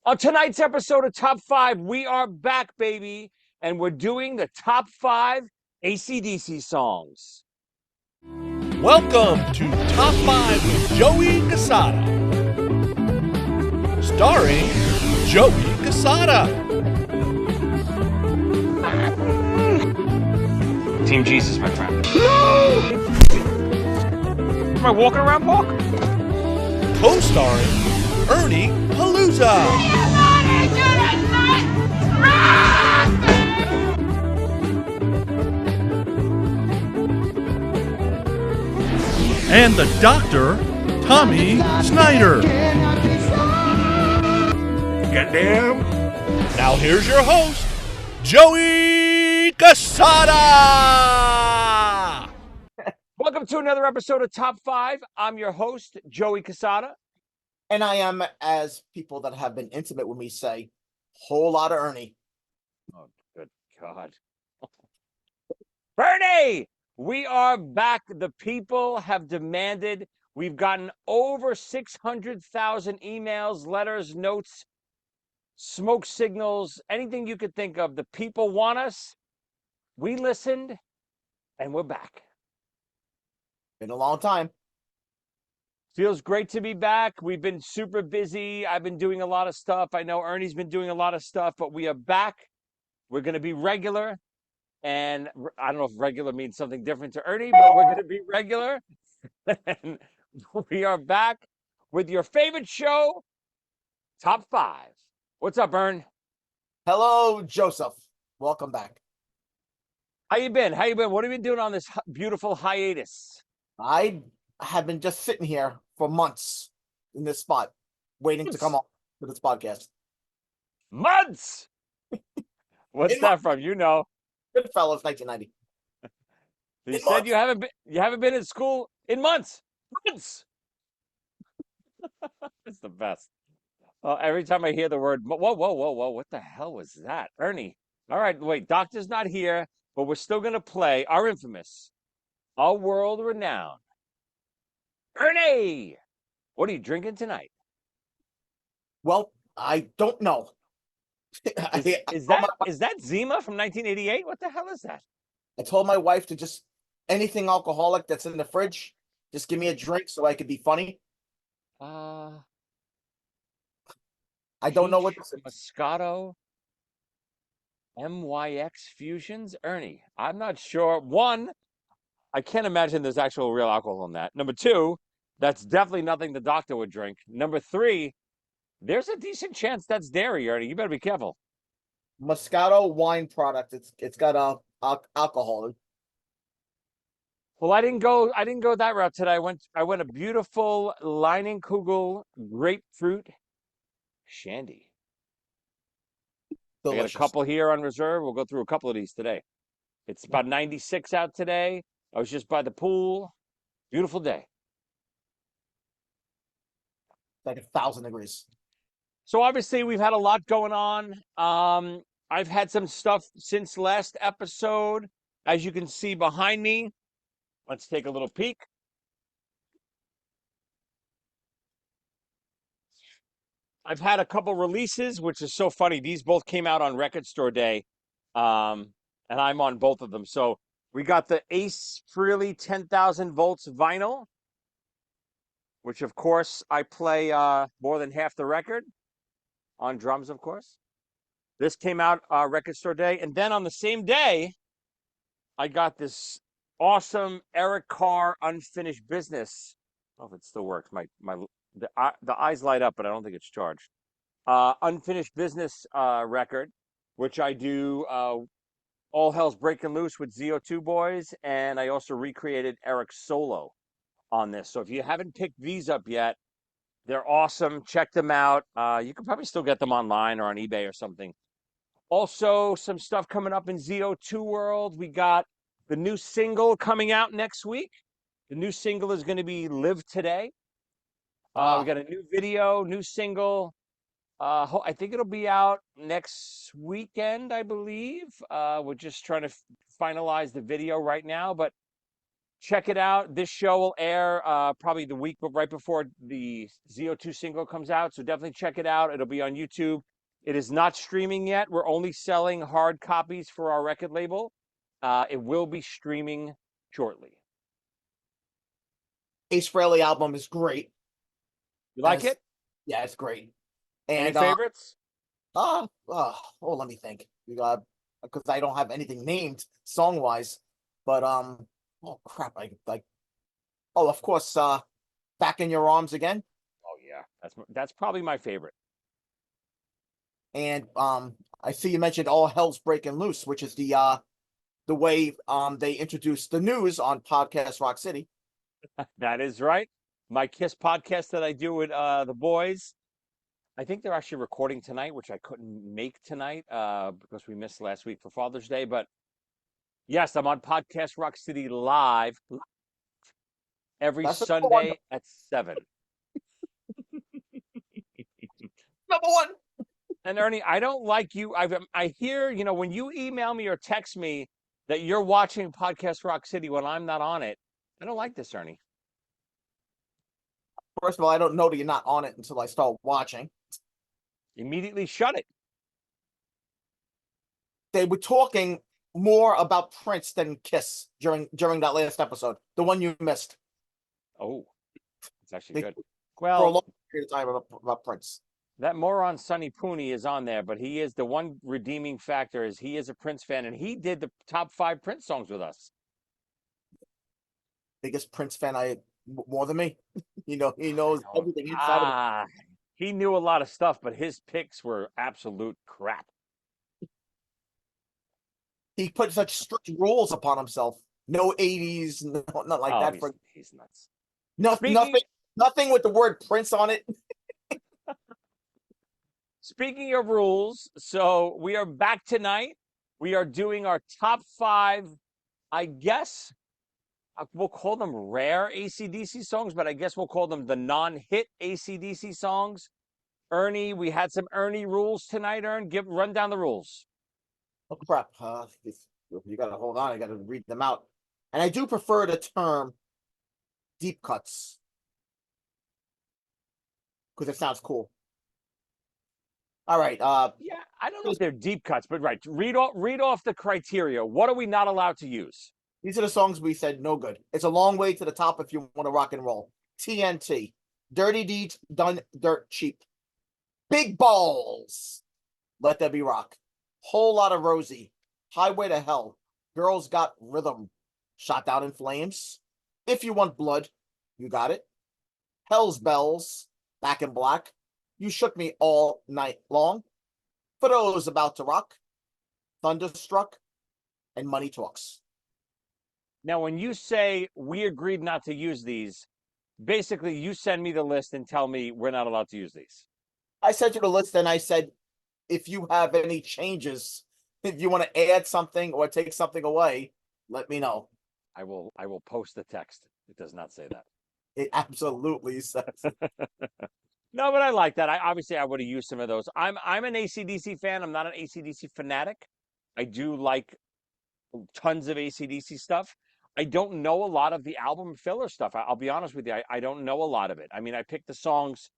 On tonight's episode of Top 5, we are back, baby, and we're doing the top 5 AC/DC songs. Welcome to Top 5 with Joey Cassata. Starring Joey Cassata. Team Jesus, my friend. Am I walking around, Park? Co-starring Ernie Palooza. And the Doctor, Tommy Snyder. Goddamn. Now here's your host, Joey Cassata. Welcome to another episode of Top 5. I'm your host, Joey Cassata. And I am, as people that have been intimate with me say, whole lot of Ernie. Oh, good God. Bernie! We are back. The people have demanded. We've gotten over 600,000 emails, letters, notes, smoke signals, anything you could think of. The people want us. We listened, and we're back. Been a long time. Feels great to be back. We've been super busy. I've been doing a lot of stuff. I know Ernie's been doing a lot of stuff, but we are back. We're going to be regular. And I don't know if regular means something different to Ernie, but we're going to be regular. And we are back with your favorite show, Top 5. What's up, Ern? Hello, Joseph. Welcome back. How you been? How you been? What have you been doing on this beautiful hiatus? I have been just sitting here for months in this spot, waiting to come on to this podcast. Months! What's that from? You know. Goodfellas, 1990. You said you haven't been in school in months. Months. It's the best. Every time I hear the word, whoa, what the hell was that, Ernie? All right, wait, Doctor's not here, but we're still gonna play our infamous, our world-renowned Ernie. What are you drinking tonight? Well, I don't know. Is that Zima from 1988? What the hell is that? I told my wife to just anything alcoholic that's in the fridge, just give me a drink so I could be funny. I don't know what this is. Moscato MYX Fusions, Ernie. I'm not sure. One, I can't imagine there's actual real alcohol in that. Number two, that's definitely nothing the doctor would drink. Number three, there's a decent chance that's dairy, Ernie. You better be careful. Moscato wine product. It's got alcohol. Well, I didn't go that route today. I went a beautiful Leinenkugel grapefruit shandy. Delicious. I got a couple here on reserve. We'll go through a couple of these today. It's about 96 out today. I was just by the pool. Beautiful day. Like 1,000 degrees. So obviously we've had a lot going on. I've had some stuff since last episode. As you can see behind me, let's take a little peek. I've had a couple releases, which is so funny. These both came out on Record Store Day, and I'm on both of them. So we got the Ace Frehley 10,000 volts vinyl, which of course I play more than half the record on drums, of course. This came out Record Store Day, and then on the same day, I got this awesome Eric Carr Unfinished Business. I don't know if it still works. The eyes light up, but I don't think it's charged. Unfinished Business record, which I do All Hell's Breaking Loose with ZO2 Boys, and I also recreated Eric's solo on this. So if you haven't picked these up yet, they're awesome. Check them out. You can probably still get them online or on eBay or something. Also, some stuff coming up in ZO2 world. We got the new single coming out next week. The new single is going to be Live Today. We got a new video, new single. I think it'll be out next weekend, I believe. We're just trying to finalize the video right now, but check it out. This show will air probably the week, but right before the ZO2 single comes out. So definitely check it out. It'll be on YouTube. It is not streaming yet. We're only selling hard copies for our record label. It will be streaming shortly. Ace Frehley album is great. You like As it? yeah, it's great. Any And favorites? oh, let me think. You got because I don't have anything named song wise, but oh crap, I like oh of course Back in Your Arms Again, Oh yeah, that's probably my favorite. and I see you mentioned All Hell's Breaking Loose, which is the way they introduced the news on podcast Rock City. That is right. My Kiss podcast that I do with the boys. I think they're actually recording tonight, which I couldn't make tonight because we missed last week for Father's Day. But yes, I'm on Podcast Rock City live every That's the number one. Sunday at 7. Number one. And Ernie, I don't like you. I hear, when you email me or text me that you're watching Podcast Rock City when I'm not on it. I don't like this, Ernie. First of all, I don't know that you're not on it until I start watching. Immediately shut it. They were talking more about Prince than Kiss during that last episode, the one you missed. Oh, it's actually They, good. for a Well, long period of time about Prince. that moron Sonny Pooney is on there, but he is the one redeeming factor is he is a Prince fan, and he did the top 5 Prince songs with us. Biggest Prince fan more than me. He knows everything inside of it. He knew a lot of stuff, but his picks were absolute crap. He put such strict rules upon himself. No 80s, nothing like Oh, that. he's nuts. Nothing, nothing with the word Prince on it. Speaking of rules, so we are back tonight. We are doing our top 5, I guess we'll call them rare AC/DC songs, but I guess we'll call them the non-hit AC/DC songs. Ernie, we had some Ernie rules tonight, run down the rules. Oh crap! You gotta hold on. I gotta read them out. And I do prefer the term deep cuts because it sounds cool. All right. Yeah, I don't know if they're deep cuts, but right. Read off the criteria. What are we not allowed to use? These are the songs we said no good. It's a long way to the top if you want to rock and roll. TNT, Dirty Deeds Done Dirt Cheap, Big Balls, Let There Be Rock, Whole Lot of Rosie, Highway to Hell, Girls Got Rhythm, Shot Down in Flames, If You Want Blood, You Got It, Hell's Bells, Back in Black, You Shook Me All Night Long, For Those About to Rock, Thunderstruck, and Money Talks. Now, when you say we agreed not to use these, basically you send me the list and tell me we're not allowed to use these. I sent you the list and I said, if you have any changes, if you want to add something or take something away, let me know. I will post the text. It does not say that. It absolutely says. No, but I like that. I would have used some of those. I'm an AC/DC fan. I'm not an AC/DC fanatic. I do like tons of AC/DC stuff. I don't know a lot of the album filler stuff. I'll be honest with you. I don't know a lot of it. I mean, I picked the songs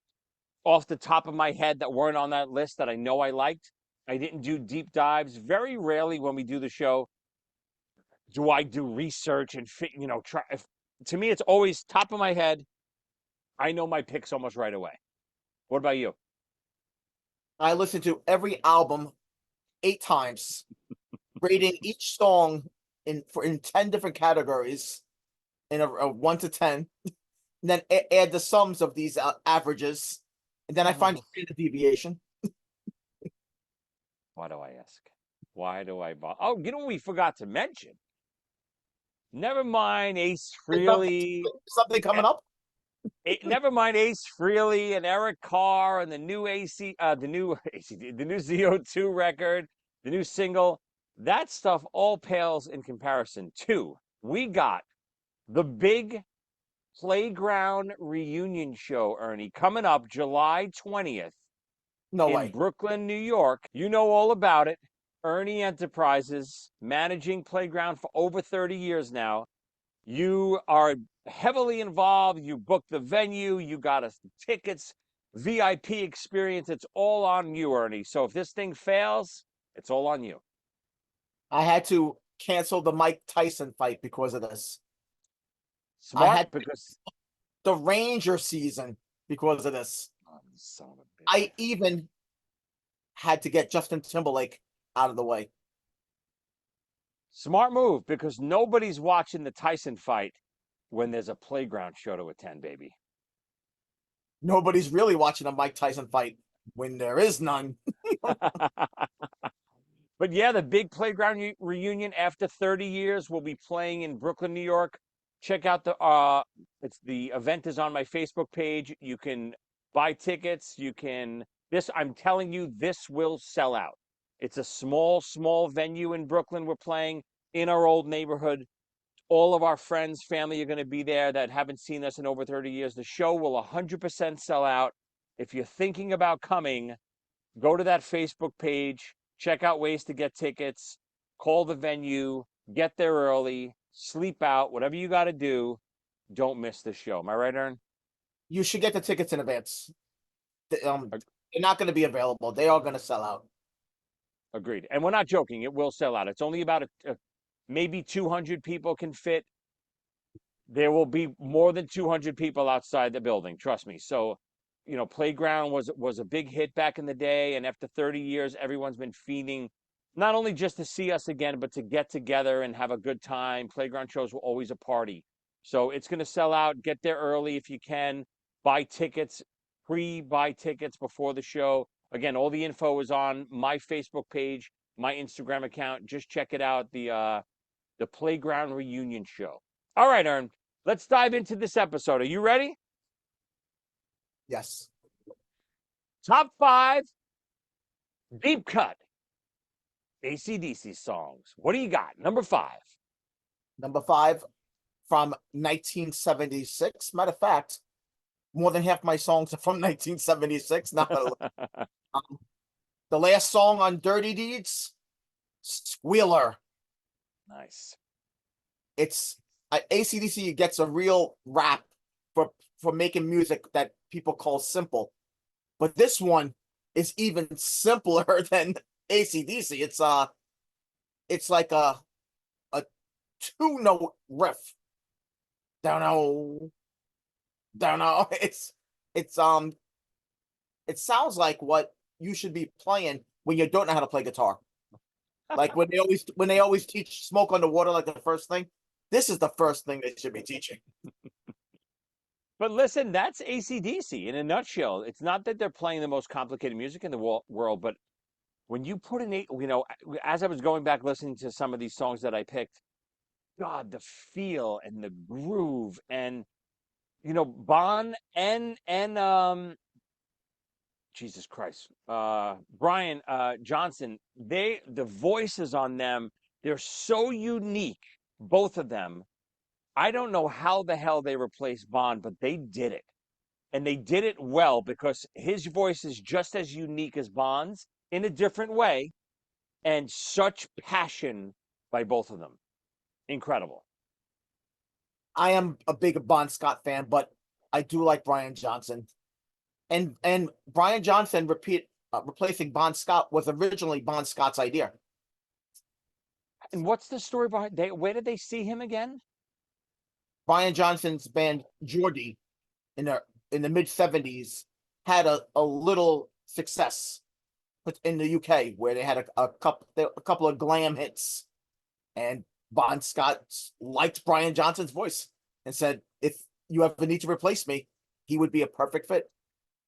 off the top of my head that weren't on that list that I know I liked. I didn't do deep dives. Very rarely when we do the show do I do research and try. To me, it's always top of my head. I know my picks almost right away. What about you? I listened to every album 8 times, rating each song in 10 different categories in a 1 to 10, and then add the sums of these averages, and then I find a deviation. Why do I ask? Why do I bother? Oh, you know what we forgot to mention? Never mind Ace Frehley. Something coming up? Never mind Ace Frehley and Eric Carr and the new the new ZO2 record, the new single. That stuff all pales in comparison to we got the big Playground reunion show, Ernie, coming up July 20th No in way. Brooklyn, New York. You know all about it. Ernie Enterprises, managing Playground for over 30 years now. You are heavily involved. You booked the venue. You got us the tickets, VIP experience. It's all on you, Ernie. So if this thing fails, it's all on you. I had to cancel the Mike Tyson fight because of this. I Smart had because the Ranger season because of this. oh, you son of a bitch. I even had to get Justin Timberlake out of the way. Smart move because nobody's watching the Tyson fight when there's a playground show to attend, baby. Nobody's really watching a Mike Tyson fight when there is none. But yeah, the big playground reunion after 30 years will be playing in Brooklyn, New York. Check out the event is on my Facebook page. You can buy tickets. You can this I'm telling you, this will sell out. It's a small venue in Brooklyn. We're playing in our old neighborhood. All of our friends, family are going to be there that haven't seen us in over 30 years. The show will 100% sell out. If you're thinking about coming, go to that Facebook page, check out ways to get tickets, call the venue, get there early, sleep out, whatever you got to do. Don't miss the show. Am I right, Aaron? You should get the tickets in advance. Ag- They're not going to be available. They are going to sell out. Agreed. And we're not joking. It will sell out. It's only about maybe 200 people can fit. There will be more than 200 people outside the building. Trust me. So, Playground was a big hit back in the day, and after 30 years, everyone's been feeding not only just to see us again, but to get together and have a good time. Playground shows were always a party. So it's going to sell out. Get there early if you can. Buy tickets, pre-buy tickets before the show. Again, all the info is on my Facebook page, my Instagram account. Just check it out. The Playground Reunion Show. All right, Ern, let's dive into this episode. Are you ready? Yes. Top 5 deep cut AC/DC songs. What do you got? Number 5. Number 5 from 1976. Matter of fact, more than half my songs are from 1976. The last song on Dirty Deeds, Squealer. Nice. It's AC/DC gets a real rap for making music that people call simple, but this one is even simpler than AC/DC. It's like a 2-note riff. Don't know. It's it sounds like what you should be playing when you don't know how to play guitar. Like when they always teach Smoke on the Water like the first thing. This is the first thing they should be teaching. But listen, that's AC/DC in a nutshell. It's not that they're playing the most complicated music in the world, but when you put as I was going back listening to some of these songs that I picked, God, the feel and the groove and Bon and Jesus Christ, Brian Johnson, the voices on them, they're so unique, both of them. I don't know how the hell they replaced Bond, but they did it. And they did it well because his voice is just as unique as Bond's in a different way, and such passion by both of them. Incredible. I am a big Bon Scott fan, but I do like Brian Johnson. And Brian Johnson replacing Bon Scott was originally Bon Scott's idea. And what's the story behind where did they see him again? Brian Johnson's band Geordie in the mid-70s had a little success in the UK where they had a couple of glam hits, and Bon Scott liked Brian Johnson's voice and said, if you ever need to replace me, he would be a perfect fit.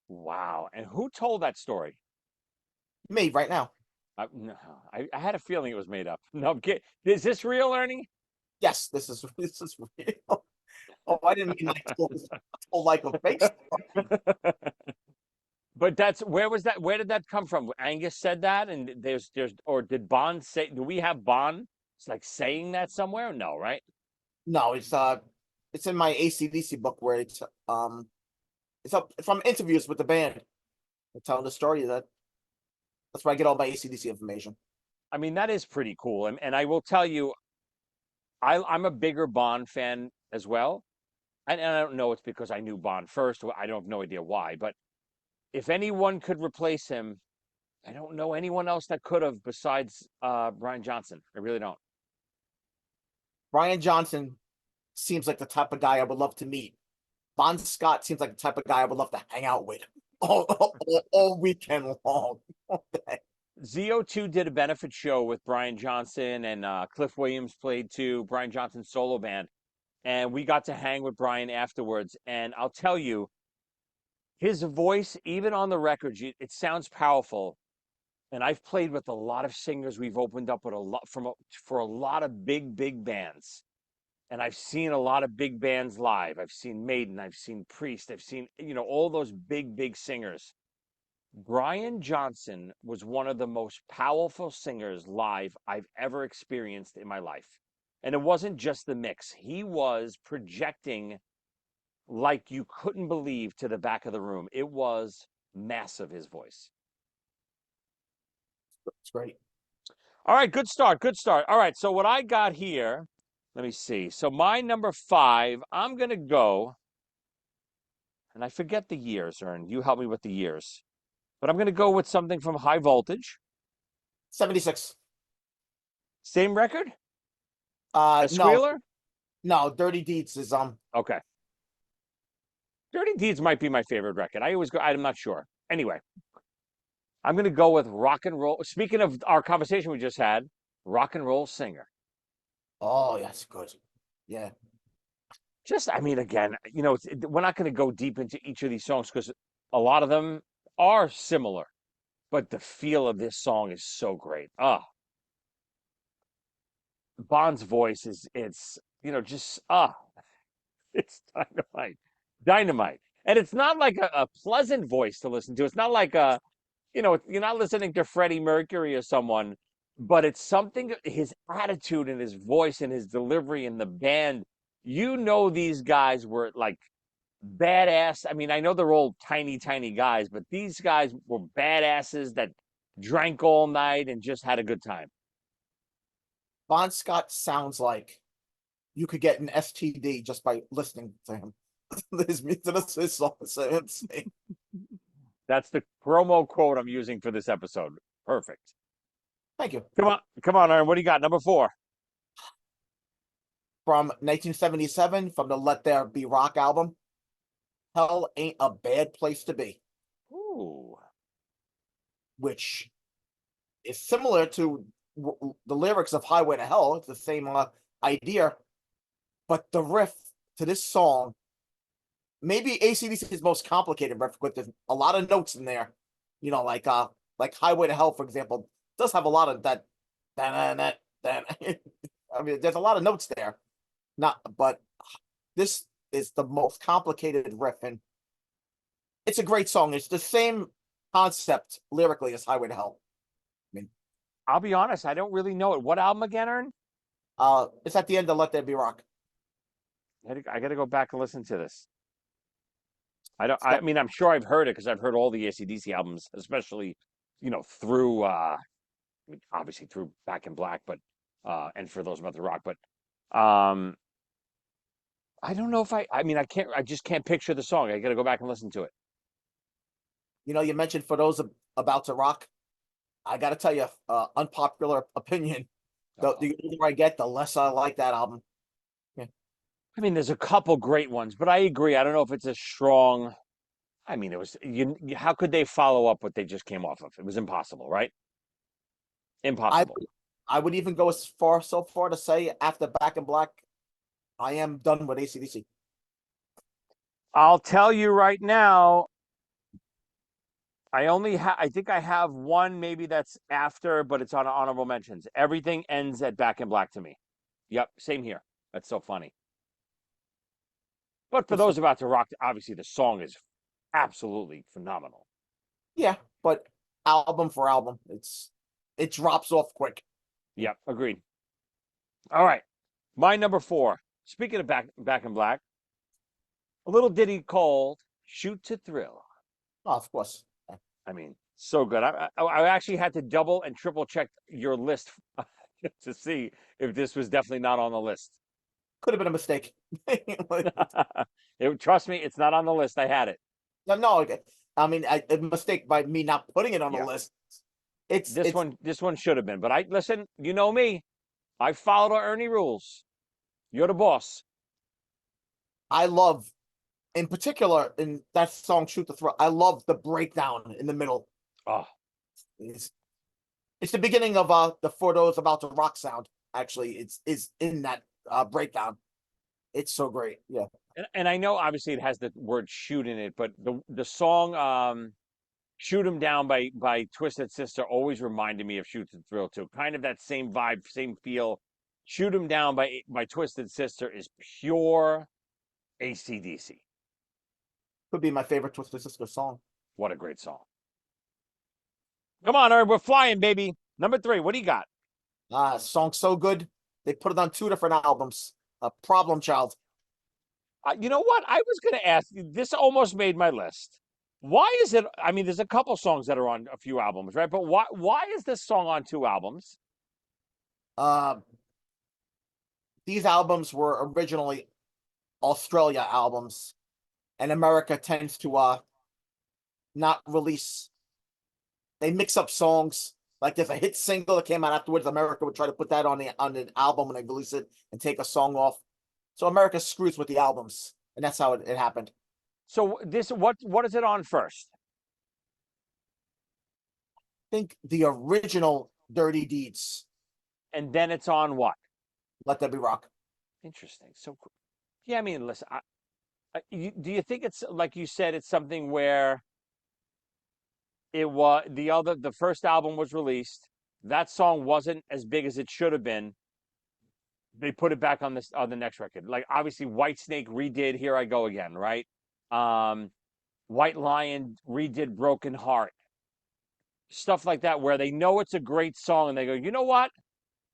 Wow. And who told that story? Me right now. No, I had a feeling it was made up. No, is this real, Ernie? Yes, this is real. Oh, I didn't mean like a fake story. But where did that come from? Angus said that, and or did Bond say, do we have Bond? It's like saying that somewhere? No, right? No, it's in my AC/DC book where it's from interviews with the band. I tell the story that's where I get all my AC/DC information. I mean, that is pretty cool. And I will tell you, I'm a bigger Bond fan as well. And I don't know it's because I knew Bond first. I don't have no idea why. But if anyone could replace him, I don't know anyone else that could have besides Brian Johnson. I really don't. Brian Johnson seems like the type of guy I would love to meet. Bon Scott seems like the type of guy I would love to hang out with all weekend long. ZO2 did a benefit show with Brian Johnson and Cliff Williams played too, Brian Johnson's solo band. And we got to hang with Brian afterwards. And I'll tell you, his voice, even on the records, it sounds powerful. And I've played with a lot of singers. We've opened up with a lot for a lot of big bands. And I've seen a lot of big bands live. I've seen Maiden, I've seen Priest, I've seen, all those big singers. Brian Johnson was one of the most powerful singers live I've ever experienced in my life. And it wasn't just the mix. He was projecting like you couldn't believe to the back of the room. It was massive, his voice. It's great. All right, good start. Good start. All right, so what I got here, let me see. So my number 5, I'm going to go, and I forget the years, Ern. You help me with the years. But I'm going to go with something from High Voltage. 76. Same record? A No, Squealer? no, Dirty Deeds is Okay. Dirty Deeds might be my favorite record. I always go, I'm not sure. Anyway, I'm going to go with rock and roll. Speaking of our conversation we just had, rock and roll singer. oh, that's good. Yeah. Just, I mean, again, we're not going to go deep into each of these songs because a lot of them are similar, but the feel of this song is so great. Bond's voice it's, just, it's dynamite, dynamite. And it's not like a pleasant voice to listen to. It's not like you're not listening to Freddie Mercury or someone, but it's something, his attitude and his voice and his delivery and the band. These guys were like badass. I mean, I know they're all tiny guys, but these guys were badasses that drank all night and just had a good time. Bon Scott sounds like you could get an STD just by listening to him. His songs. That's the promo quote I'm using for this episode. Perfect. Thank you. Come on, Aaron. What do you got? Number 4. From 1977, from the Let There Be Rock album. Hell Ain't a Bad Place to Be. Ooh. Which is similar to the lyrics of Highway to Hell. It's the same idea. But the riff to this song, maybe AC/DC's most complicated riff, with there's a lot of notes in there. Like Highway to Hell, for example, does have a lot of that. I mean, there's a lot of notes there. But this is the most complicated riff, and it's a great song. It's the same concept lyrically as Highway to Hell. I mean, I'll be honest, I don't really know it. What album again, Ern? It's at the end of Let There Be Rock. I got to go back and listen to this. I mean, I'm sure I've heard it because I've heard all the AC/DC albums, especially, through, obviously through Back in Black, but, and for those about the rock, but, I don't know if I just can't picture the song. I got to go back and listen to it. You mentioned for those about to rock. I got to tell you, unpopular opinion. The older I get, the less I like that album. Yeah. I mean, there's a couple great ones, but I agree. I don't know if it's as strong. I mean, it was how could they follow up what they just came off of? It was impossible, right? Impossible. I would even go so far to say after Back in Black, I am done with AC/DC. I'll tell you right now, I think I have one maybe that's after, but it's on honorable mentions. Everything ends at Back in Black to me. Yep, same here. That's so funny. But for those about to rock, obviously the song is absolutely phenomenal. Yeah, but album for album, it drops off quick. Yep, agreed. All right, my number 4. Speaking of Back in Black, a little ditty called "Shoot to Thrill." Oh, of course. I mean, so good. I actually had to double and triple check your list to see if this was definitely not on the list. Could have been a mistake. Trust me, it's not on the list. I had it. No, okay. I mean, a mistake by me not putting it on the Yeah. list. It's This it's one, this one should have been. But I listen, you know me. I followed our Ernie rules. You're the boss. I love in particular in that song "Shoot the Throat." I love the breakdown in the middle. Oh, It's, it's the beginning of the For Those About to Rock sound. Actually, it's is in that breakdown. It's so great. Yeah, and I know obviously it has the word shoot in it, but the song Shoot 'Em Down by Twisted Sister always reminded me of Shoot the Thrill too. Kind of that same vibe, same feel. Shoot 'Em Down by Twisted Sister is pure AC/DC. could be my favorite Twisted Sister song. What a great song. Come on, Herb, we're flying, baby. Number 3, what do you got? Song so good. They put it on 2 different albums. Problem Child. You know what? I was going to ask you, this almost made my list. Why is it? I mean, there's a couple songs that are on a few albums, right? But why is this song on 2 albums? Uh, these albums were originally Australia albums, and America tends to not release. They mix up songs. Like there's a hit single that came out afterwards. America would try to put that on the album and they release it and take a song off. So America screws with the albums, and that's how it happened. So this what is it on first? I think the original Dirty Deeds, And then it's on what? Let There Be Rock. Interesting. So yeah, I mean, listen, do you think it's like you said, it's something where it was the first album was released, that song wasn't as big as it should have been. They put it back on the next record. Like obviously Whitesnake redid Here I Go Again, right? Um, White Lion redid Broken Heart. Stuff like that where they know it's a great song and they go, "You know what?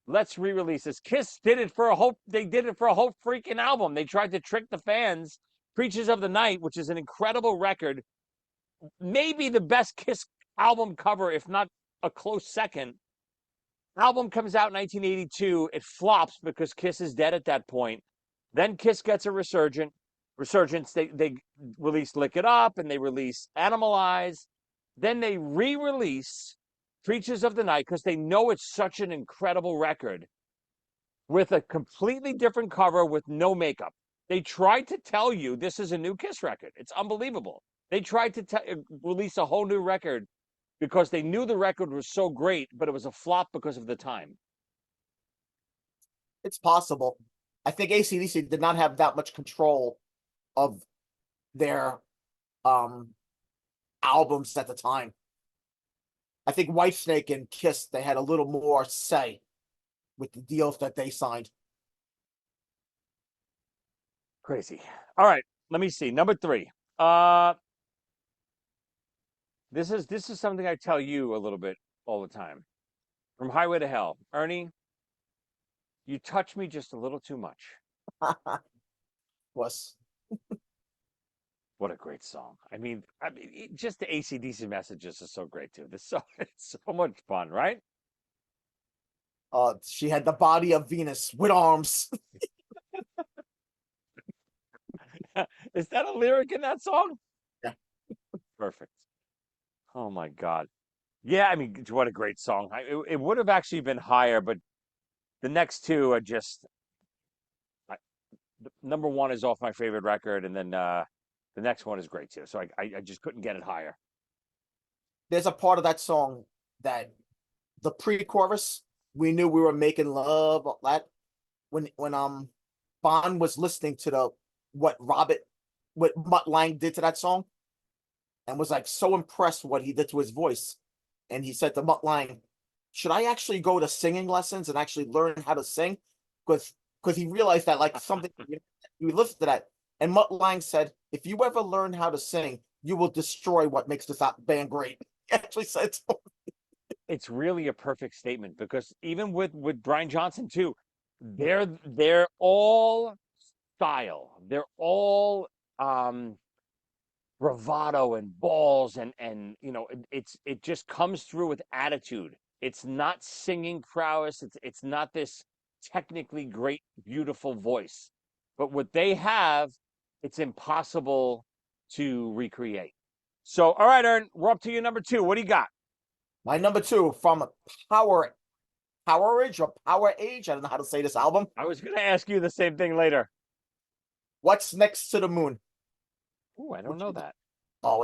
Let's re-release this." Kiss did it for a whole they did it for a whole freaking album. They tried to trick the fans. Preachers of the Night, which is an incredible record, maybe the best Kiss album cover, if not a close second. Album comes out in 1982. It flops because Kiss is dead at that point. Then Kiss gets a resurgence. They release Lick It Up and they release Animalize. Then they re-release Creatures of the Night because they know it's such an incredible record with a completely different cover with no makeup. They tried to tell you this is a new Kiss record. It's unbelievable. They tried to release a whole new record because they knew the record was so great, but it was a flop because of the time. It's possible. I think AC/DC did not have that much control of their um albums at the time. I think Whitesnake and Kiss they had a little more say with the deals that they signed. Crazy. All right, let me see. Number 3. Uh, this is something I tell you a little bit all the time. From Highway to Hell, Ernie, you touch me just a little too much. Was What a great song. Just the AC/DC messages are so great too. It's so much fun, right? she had the body of Venus with arms. Is that a lyric in that song? Yeah. Perfect. Oh my God. Yeah, I mean, what a great song. It would have actually been higher, but the next two are just I, number one is off my favorite record, and then the next one is great too. So I just couldn't get it higher. There's a part of that song that the pre-chorus, we knew we were making love. That when Bond was listening to the what Mutt Lang did to that song, and was like so impressed what he did to his voice, and he said to Mutt Lang, "Should I actually go to singing lessons and actually learn how to sing?" Because he realized that like something he listened to that, and Mutt Lang said, "If you ever learn how to sing, you will destroy what makes this band great." He actually said so. It's really a perfect statement because even with Brian Johnson too, they're all style. They're all bravado and balls and it just comes through with attitude. It's not singing prowess. It's not this technically great, beautiful voice. But what they have, it's impossible to recreate. So, all right, Ern, we're up to your number two. What do you got? My number two from Power Powerage or Power Age. I don't know how to say this album. I was going to ask you the same thing later. What's Next to the Moon? Ooh, I don't know that. Oh,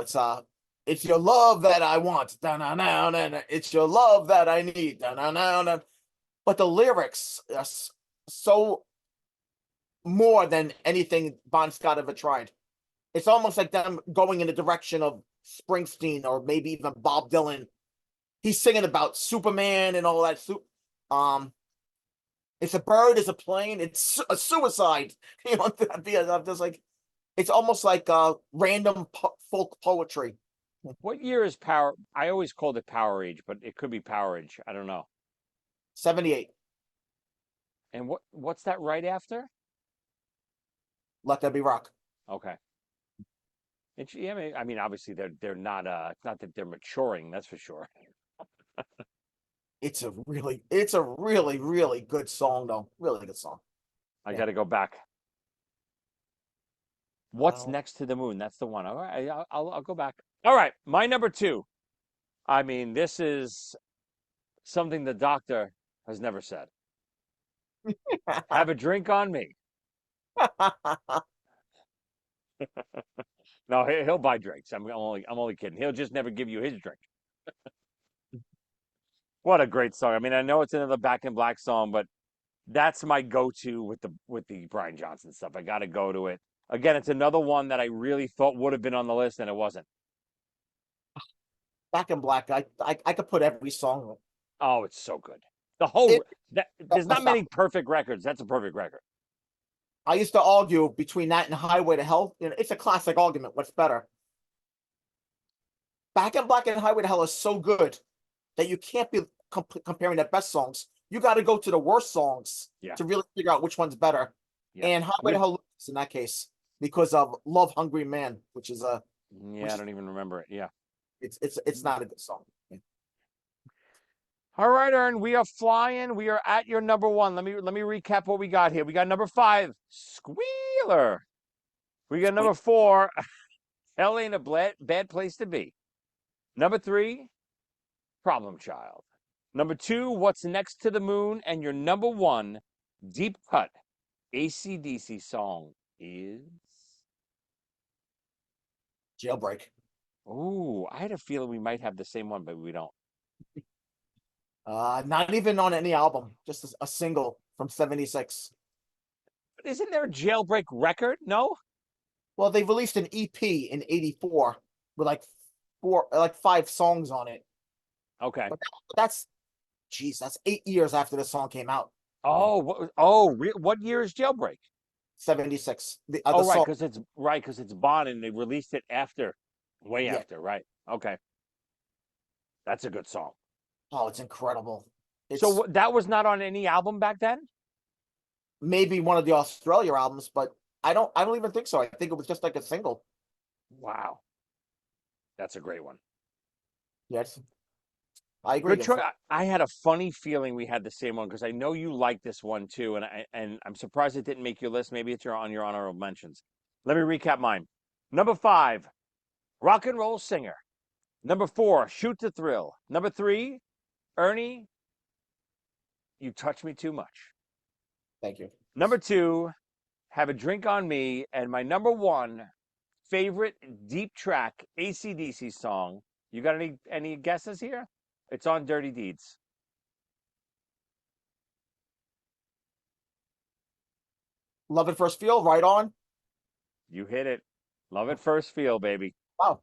it's your love that I want. Da-na-na-na-na. It's your love that I need. Da-na-na-na. But the lyrics are so more than anything Bon Scott ever tried. It's almost like them going in the direction of Springsteen or maybe even Bob Dylan. He's singing about Superman and all that. Um, it's a bird, it's a plane, it's a suicide. You know, I'm just like, it's almost like random folk poetry. What year is Power? I always called it Power Age, but it could be Power Age. I don't know. 78. And what's that right after? Let There Be Rock. Okay. Yeah, I mean, obviously they're not. It's not that they're maturing. That's for sure. It's a really, really good song, though. Really good song. I Yeah. got to go back. What's Well, next to the moon? That's the one. All right, I'll go back. All right, my number two. I mean, this is something the doctor has never said. Have a drink on me. No, he'll buy drinks. I'm only kidding. He'll just never give you his drink. What a great song. I mean, I know it's another Back in Black song, but that's my go-to with the Brian Johnson stuff. I got to go to it. Again, it's another one that I really thought would have been on the list and it wasn't. Back in Black, I could put every song. Oh, it's so good. The whole It, there's not many perfect records. That's a perfect record. I used to argue between that and Highway to Hell. You know, it's a classic argument. What's better? Back in Black and Highway to Hell is so good that you can't be comparing their best songs. You got to go to the worst songs Yeah. to really figure out which one's better. Yeah. And Highway to Hell in that case because of Love Hungry Man, which is a I don't even remember it. Yeah. it's not a good song. All right, Ern, we are flying. We are at your number one. Let me recap what we got here. We got number 5, Squealer. We got number 4, Hell Ain't a Bad Place to Be. Number 3, Problem Child. Number 2, What's Next to the Moon? And your number 1, deep cut AC/DC song is Jailbreak. Oh, I had a feeling we might have the same one, but we don't. Not even on any album, just a single from '76. But isn't there a Jailbreak record? No? Well, they released an EP in '84 with like 5 songs on it. Okay. But that's 8 years after the song came out. What year is Jailbreak? '76. Oh, right, song, because it's Bond and they released it way Yeah. after, right? Okay. That's a good song. oh, it's incredible. It's So that was not on any album back then? maybe one of the Australia albums, but I don't even think so. I think it was just like a single. Wow. That's a great one. Yes. I agree. Good choice. I had a funny feeling we had the same one because I know you like this one too, and I'm surprised it didn't make your list. Maybe it's on your honorable mentions. Let me recap mine. Number 5, Rock and Roll Singer. Number 4, Shoot to Thrill. Number 3, Ernie, You Touch Me Too Much. Thank you. Number 2, Have a Drink on Me. And my number 1 favorite deep track AC/DC song. You got any guesses here? It's on Dirty Deeds. Love at First Feel, right on. You hit it. Love at First Feel, baby. Wow.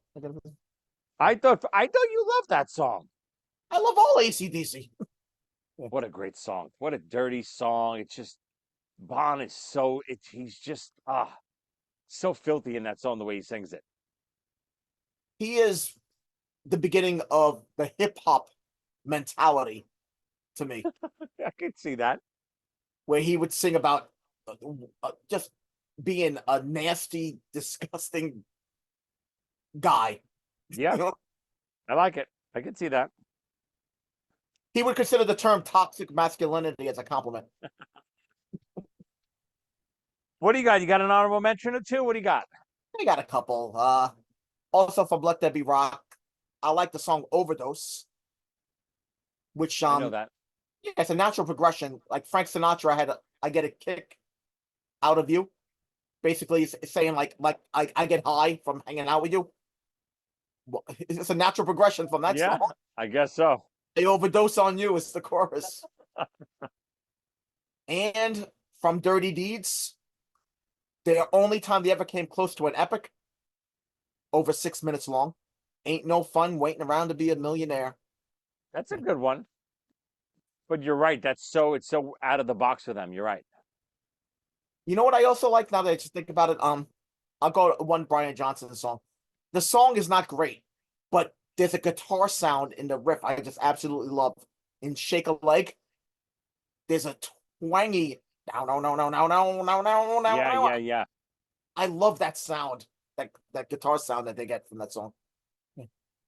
I thought you loved that song. I love all AC/DC. What a great song. What a dirty song. It's just Bon is he's just so filthy in that song the way he sings it. He is the beginning of the hip hop mentality to me, I could see that. where he would sing about just being a nasty, disgusting guy. Yeah. You know? I like it. I could see that. He would consider the term toxic masculinity as a compliment. What do you got? You got an honorable mention or two? What do you got? I got a couple. Also from Let There Be Rock, I like the song Overdose, which I know that. yeah, it's a natural progression. Like Frank Sinatra had I get a kick out of you. Basically it's saying like I get high from hanging out with you. Well, it's a natural progression from that Yeah, song. I guess so. They overdose on you is the chorus. And from Dirty Deeds, the only time they ever came close to an epic, over 6 minutes long. Ain't no fun waiting around to be a millionaire. That's a good one. But you're right. It's so out of the box for them. You're right. You know what I also like now that I just think about it? I'll go to one Brian Johnson song. The song is not great, but there's a guitar sound in the riff I just absolutely love. In Shake a Leg, there's a twangy Yeah, no. yeah, yeah. I love that sound, that guitar sound that they get from that song.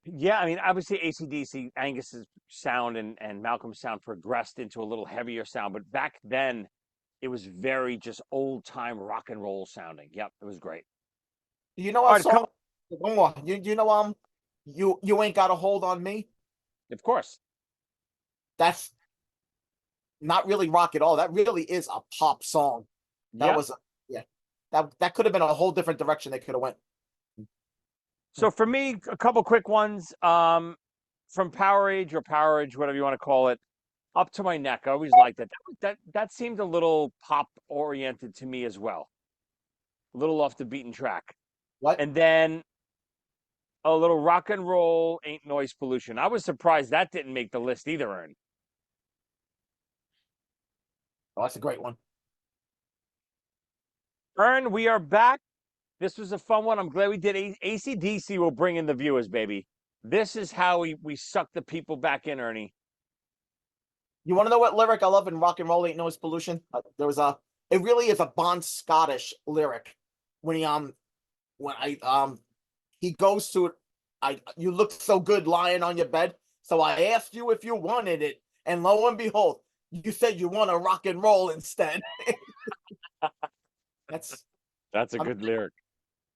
Yeah, I mean, obviously AC/DC, Angus's sound and Malcolm's sound progressed into a little heavier sound, but back then it was very just old time rock and roll sounding. Yep, it was great. You know All a right, song? One more. You know you ain't got a hold on me. of course. That's not really rock at all. That really is a pop song. That Yep. was yeah. That could have been a whole different direction they could have went. So for me, a couple quick ones. From Power Age or Power Age, whatever you want to call it, Up to My Neck. I always liked that. That seemed a little pop oriented to me as well. A little off the beaten track. What? And then a little rock and roll ain't noise pollution. I was surprised that didn't make the list either, Ern. Oh, that's a great one. Ern, we are back. This was a fun one. I'm glad we did. AC/DC will bring in the viewers, baby. This is how we suck the people back in, Ernie. You want to know what lyric I love in Rock and Roll Ain't Noise Pollution? There was a. It really is a Bon Scottish lyric when when he goes to it. You look so good lying on your bed, so I asked you if you wanted it, and lo and behold, you said you want to rock and roll instead. That's That's a um, good lyric.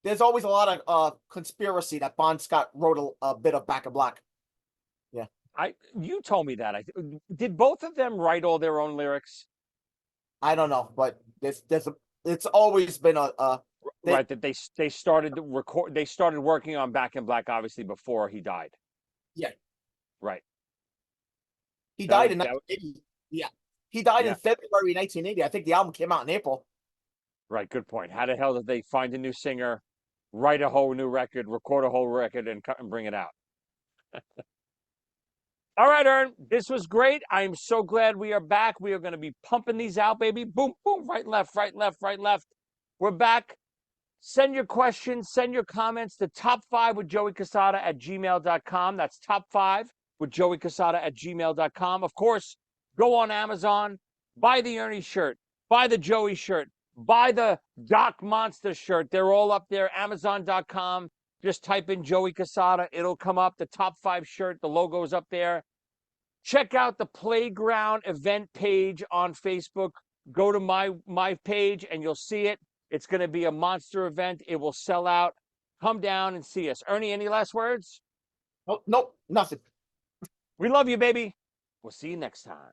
there's always a lot of conspiracy that Bon Scott wrote a bit of Back in Black. Yeah, You told me that. Did both of them write all their own lyrics? I don't know, but it's always been a they Right, that they started to record. They started working on Back in Black obviously before he died. yeah. Right. He That died was in that. 1980. Yeah, he died in Yeah. February 1980. I think the album came out in April. Right. Good point. How the hell did they find a new singer, write a whole new record, record a whole record, and cut and bring it out? All right, Ern. This was great. I am so glad we are back. We are going to be pumping these out, baby. Boom, boom, right, left, right, left, right, left. We're back. Send your questions, send your comments to top5 with Joey Cassata at gmail.com. That's top5 with Joey Cassata at gmail.com. Of course, go on Amazon, buy the Ernie shirt, buy the Joey shirt, buy the Doc Monster shirt. They're all up there. Amazon.com. Just type in Joey Cassata. It'll come up. The top 5 shirt, the logo's up there. Check out the Playground event page on Facebook. Go to my page and you'll see it. It's going to be a monster event. It will sell out. Come down and see us. Ernie, any last words? Oh, nope, nothing. We love you, baby. We'll see you next time.